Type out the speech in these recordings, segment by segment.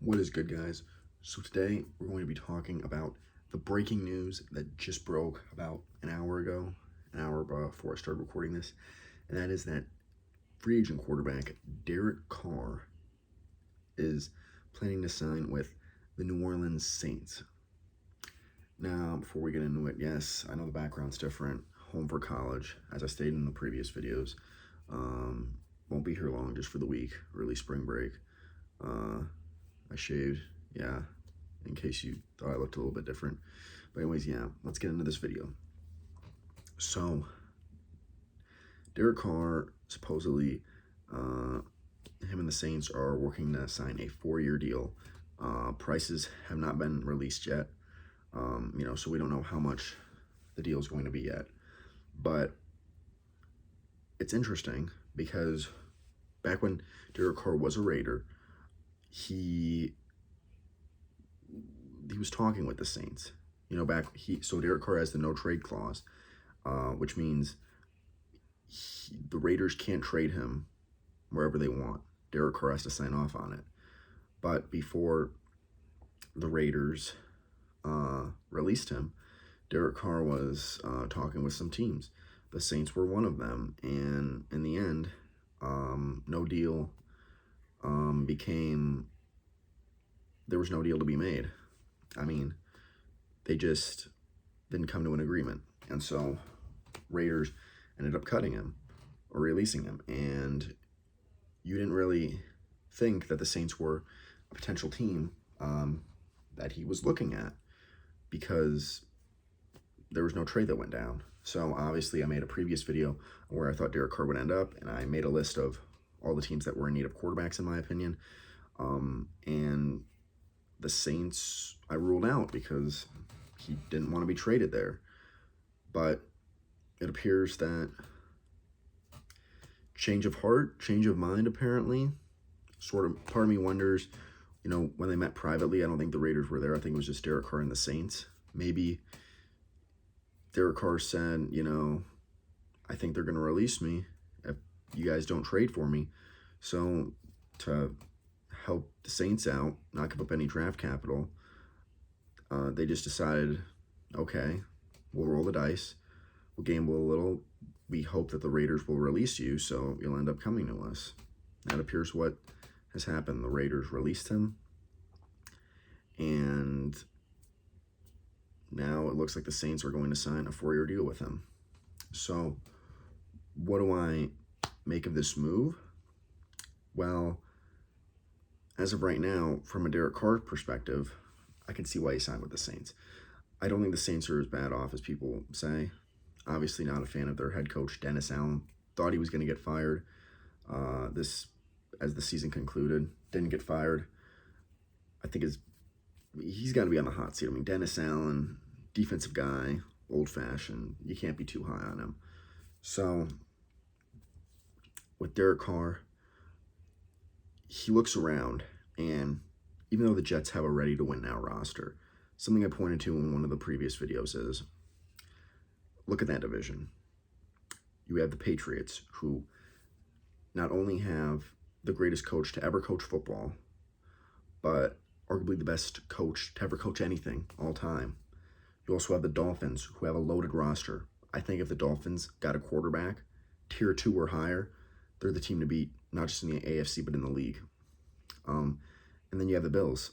What is good, guys? So today we're going to be talking about the breaking news that just broke about an hour ago, an hour before I started recording this, and that is that free agent quarterback Derek Carr is planning to sign with the New Orleans Saints. Now, before we get into it, yes, I know the background's different. Home for college, as I stated in the previous videos. Won't be here long, just for the week, early spring break. I shaved, yeah, in case you thought I looked a little bit different. But anyways, yeah, let's get into this video. So, Derek Carr, supposedly, him and the Saints are working to sign a 4-year deal. Prices have not been released yet, so we don't know how much the deal is going to be yet. But it's interesting because back when Derek Carr was a Raider, he was talking with the Saints. So Derek Carr has the no trade clause, which means the Raiders can't trade him wherever they want. Derek Carr has to sign off on it. But before the Raiders released him, Derek Carr was talking with some teams. The Saints were one of them, and in the end, no deal there was no deal to be made. I mean, they just didn't come to an agreement, and so Raiders ended up cutting him or releasing him, and you didn't really think that the Saints were a potential team that he was looking at because there was no trade that went down. So obviously I made a previous video where I thought Derek Carr would end up, and I made a list of all the teams that were in need of quarterbacks in my opinion. And the Saints I ruled out because he didn't want to be traded there. But it appears that change of heart, change of mind apparently. Sort of, part of me wonders, when they met privately, I don't think the Raiders were there. I think it was just Derek Carr and the Saints. Maybe Derek Carr said, I think they're going to release me if you guys don't trade for me. So to help the Saints out, not give up any draft capital, they just decided, okay, we'll roll the dice. We'll gamble a little. We hope that the Raiders will release you, so you'll end up coming to us. That appears what has happened. The Raiders released him, and now it looks like the Saints are going to sign a 4-year deal with him. So what do I make of this move? Well, as of right now, from a Derek Carr perspective, I can see why he signed with the Saints. I don't think the Saints are as bad off as people say. Obviously not a fan of their head coach, Dennis Allen. Thought he was going to get fired as the season concluded. Didn't get fired. I think he's got to be on the hot seat. I mean, Dennis Allen, defensive guy, old-fashioned. You can't be too high on him. So with Derek Carr, he looks around, and even though the Jets have a ready-to-win-now roster, something I pointed to in one of the previous videos is, look at that division. You have the Patriots, who not only have the greatest coach to ever coach football, but arguably the best coach to ever coach anything all time. You also have the Dolphins, who have a loaded roster. I think if the Dolphins got a quarterback, tier 2 or higher, they're the team to beat, not just in the AFC, but in the league. And then you have the Bills,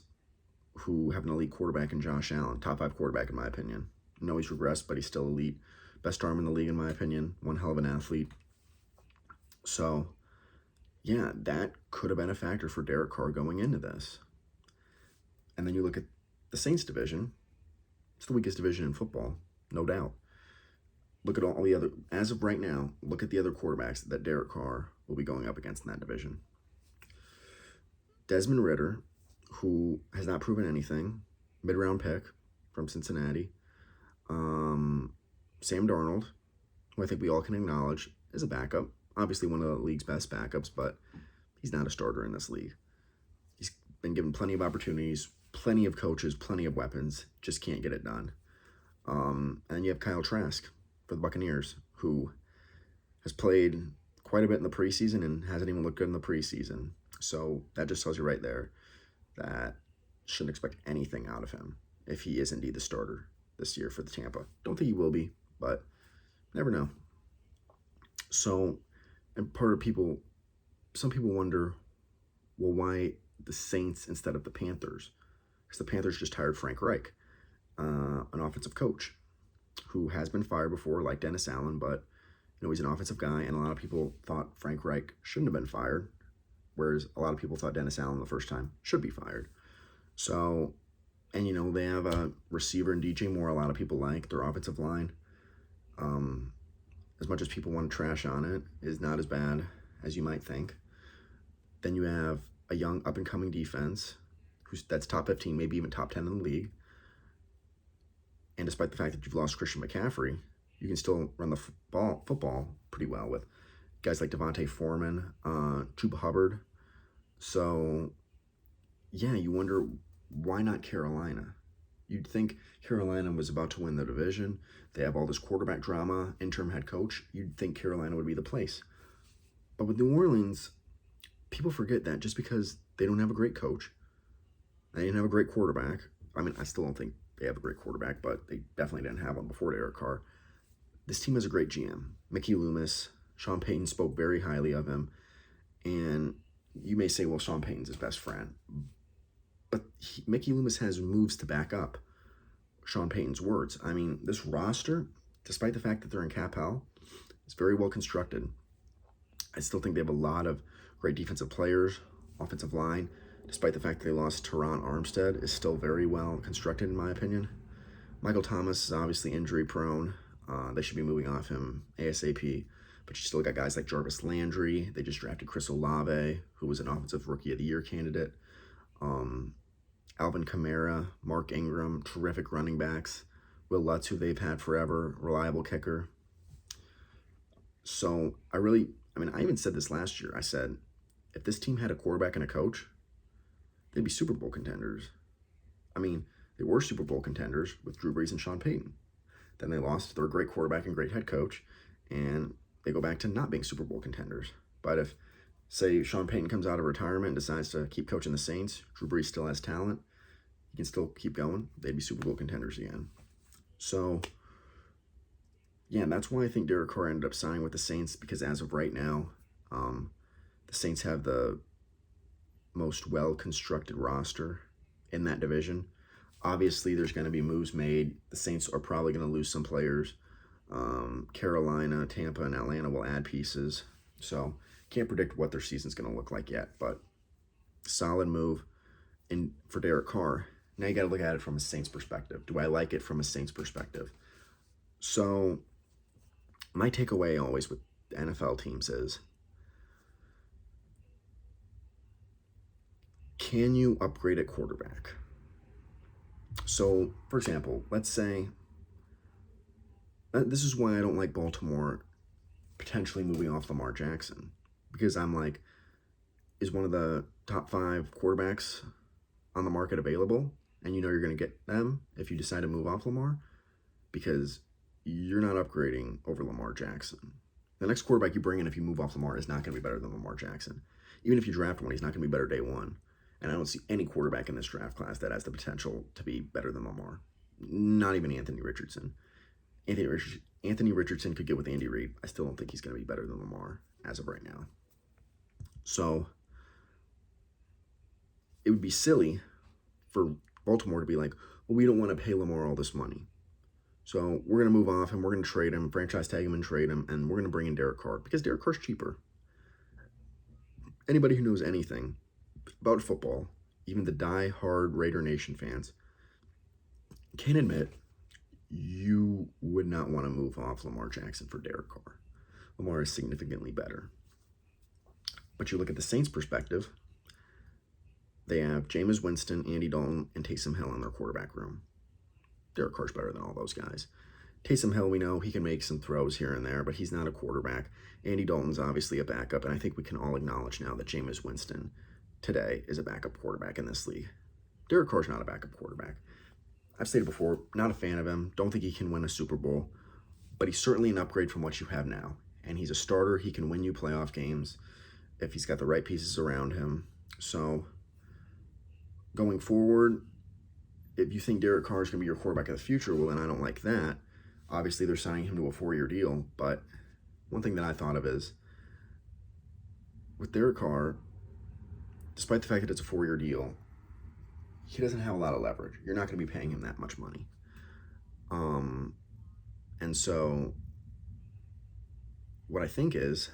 who have an elite quarterback in Josh Allen, top 5 quarterback in my opinion. I know he's regressed, but he's still elite. Best arm in the league in my opinion. One hell of an athlete. So, yeah, that could have been a factor for Derek Carr going into this. And then you look at the Saints division. It's the weakest division in football, no doubt. Look at all the other, as of right now, look at the other quarterbacks that Derek Carr will be going up against in that division. Desmond Ridder, who has not proven anything, mid-round pick from Cincinnati. Sam Darnold, who I think we all can acknowledge is a backup. Obviously one of the league's best backups, but he's not a starter in this league. He's been given plenty of opportunities, plenty of coaches, plenty of weapons, just can't get it done. And you have Kyle Trask for the Buccaneers, who has played quite a bit in the preseason and hasn't even looked good in the preseason. So that just tells you right there. that shouldn't expect anything out of him if he is indeed the starter this year for the Tampa. Don't think he will be, but never know. So, and some people wonder, well, why the Saints instead of the Panthers? Because the Panthers just hired Frank Reich, an offensive coach who has been fired before, like Dennis Allen, but he's an offensive guy, and a lot of people thought Frank Reich shouldn't have been fired, whereas a lot of people thought Dennis Allen the first time should be fired. So, and they have a receiver in DJ Moore. A lot of people like their offensive line. As much as people want to trash on it, is not as bad as you might think. Then you have a young up-and-coming defense that's top 15, maybe even top 10 in the league. And despite the fact that you've lost Christian McCaffrey, you can still run the football pretty well with guys like Devontae Foreman, Chuba Hubbard. So, yeah, you wonder, why not Carolina? You'd think Carolina was about to win the division. They have all this quarterback drama, interim head coach. You'd think Carolina would be the place. But with New Orleans, people forget that just because they don't have a great coach, they didn't have a great quarterback. I mean, I still don't think they have a great quarterback, but they definitely didn't have one before Derek Carr. This team has a great GM. Mickey Loomis, Sean Payton spoke very highly of him. And you may say, well, Sean Payton's his best friend. But Mickey Loomis has moves to back up Sean Payton's words. I mean, this roster, despite the fact that they're in cap hell, is very well constructed. I still think they have a lot of great defensive players. Offensive line, despite the fact that they lost Teron Armstead, is still very well constructed, in my opinion. Michael Thomas is obviously injury prone. They should be moving off him ASAP. But you still got guys like Jarvis Landry. They just drafted Chris Olave, who was an Offensive Rookie of the Year candidate. Alvin Kamara, Mark Ingram, terrific running backs. Will Lutz, who they've had forever, reliable kicker. So I even said this last year. I said, if this team had a quarterback and a coach, they'd be Super Bowl contenders. I mean, they were Super Bowl contenders with Drew Brees and Sean Payton. Then they lost their great quarterback and great head coach, and they go back to not being Super Bowl contenders. But if, say, Sean Payton comes out of retirement and decides to keep coaching the Saints, Drew Brees still has talent, he can still keep going, they'd be Super Bowl contenders again. So, yeah, that's why I think Derek Carr ended up signing with the Saints, because as of right now, the Saints have the most well-constructed roster in that division. Obviously, there's going to be moves made. The Saints are probably going to lose some players. Carolina, Tampa, and Atlanta will add pieces. So, can't predict what their season's going to look like yet, but solid move for Derek Carr. Now you got to look at it from a Saints perspective. Do I like it from a Saints perspective? So, my takeaway always with NFL teams is, can you upgrade at quarterback? So, for example, let's say, this is why I don't like Baltimore potentially moving off Lamar Jackson. Because I'm like, is one of the top 5 quarterbacks on the market available? And you're going to get them if you decide to move off Lamar? Because you're not upgrading over Lamar Jackson. The next quarterback you bring in if you move off Lamar is not going to be better than Lamar Jackson. Even if you draft one, he's not going to be better day one. And I don't see any quarterback in this draft class that has the potential to be better than Lamar. Not even Anthony Richardson. Anthony Richardson could get with Andy Reid. I still don't think he's going to be better than Lamar as of right now. So, it would be silly for Baltimore to be like, well, we don't want to pay Lamar all this money. So, we're going to move off him, we're going to trade him, franchise tag him and trade him, and we're going to bring in Derek Carr. Because Derek Carr's cheaper. Anybody who knows anything about football, even the die-hard Raider Nation fans, can admit you would not want to move off Lamar Jackson for Derek Carr. Lamar is significantly better. But you look at the Saints' perspective, they have Jameis Winston, Andy Dalton, and Taysom Hill in their quarterback room. Derek Carr's better than all those guys. Taysom Hill, we know he can make some throws here and there, but he's not a quarterback. Andy Dalton's obviously a backup, and I think we can all acknowledge now that Jameis Winston today is a backup quarterback in this league. Derek Carr's not a backup quarterback. I've stated before, not a fan of him. Don't think he can win a Super Bowl, but he's certainly an upgrade from what you have now. And he's a starter. He can win you playoff games if he's got the right pieces around him. So, going forward, if you think Derek Carr is going to be your quarterback of the future, well, then I don't like that. Obviously, they're signing him to a 4-year deal, but one thing that I thought of is, with Derek Carr, despite the fact that it's a 4-year deal, he doesn't have a lot of leverage. You're not going to be paying him that much money. And so what I think is,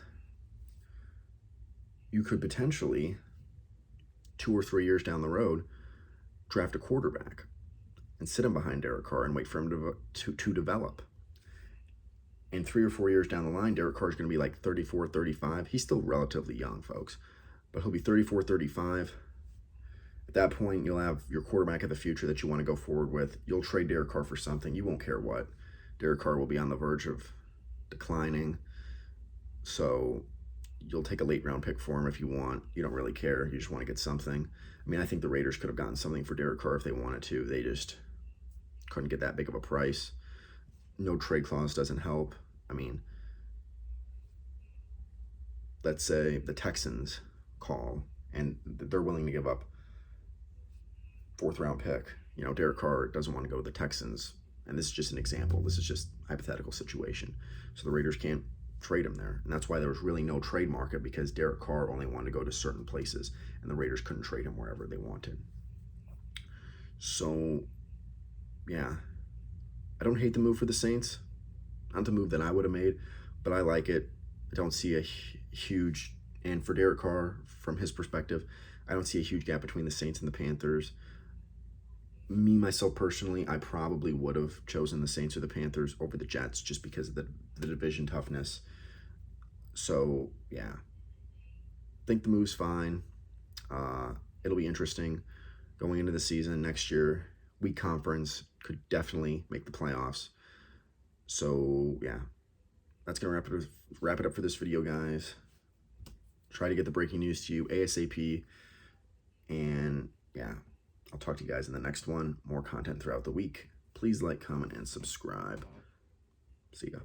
you could potentially, 2 or 3 years down the road, draft a quarterback and sit him behind Derek Carr and wait for him to develop. And 3 or 4 years down the line, Derek Carr is going to be like 34, 35. He's still relatively young, folks, but he'll be 34, 35. At that point, you'll have your quarterback of the future that you want to go forward with. You'll trade Derek Carr for something. You won't care what. Derek Carr will be on the verge of declining. So you'll take a late round pick for him if you want. You don't really care. You just want to get something. I mean, I think the Raiders could have gotten something for Derek Carr if they wanted to. They just couldn't get that big of a price. No trade clause doesn't help. I mean, let's say the Texans call and they're willing to give up 4th round pick. You know, Derek Carr doesn't want to go to the Texans. And this is just an example. This is just a hypothetical situation. So the Raiders can't trade him there. And that's why there was really no trade market, because Derek Carr only wanted to go to certain places and the Raiders couldn't trade him wherever they wanted. So, yeah. I don't hate the move for the Saints. Not the move that I would have made, but I like it. I don't see a huge, and for Derek Carr, from his perspective, I don't see a huge gap between the Saints and the Panthers. Me, myself, personally, I probably would have chosen the Saints or the Panthers over the Jets just because of the division toughness. So, yeah. I think the move's fine. It'll be interesting going into the season next year. Weak conference, could definitely make the playoffs. So, yeah. That's going to wrap it up for this video, guys. Try to get the breaking news to you ASAP. And, yeah. I'll talk to you guys in the next one. More content throughout the week. Please like, comment, and subscribe. See ya.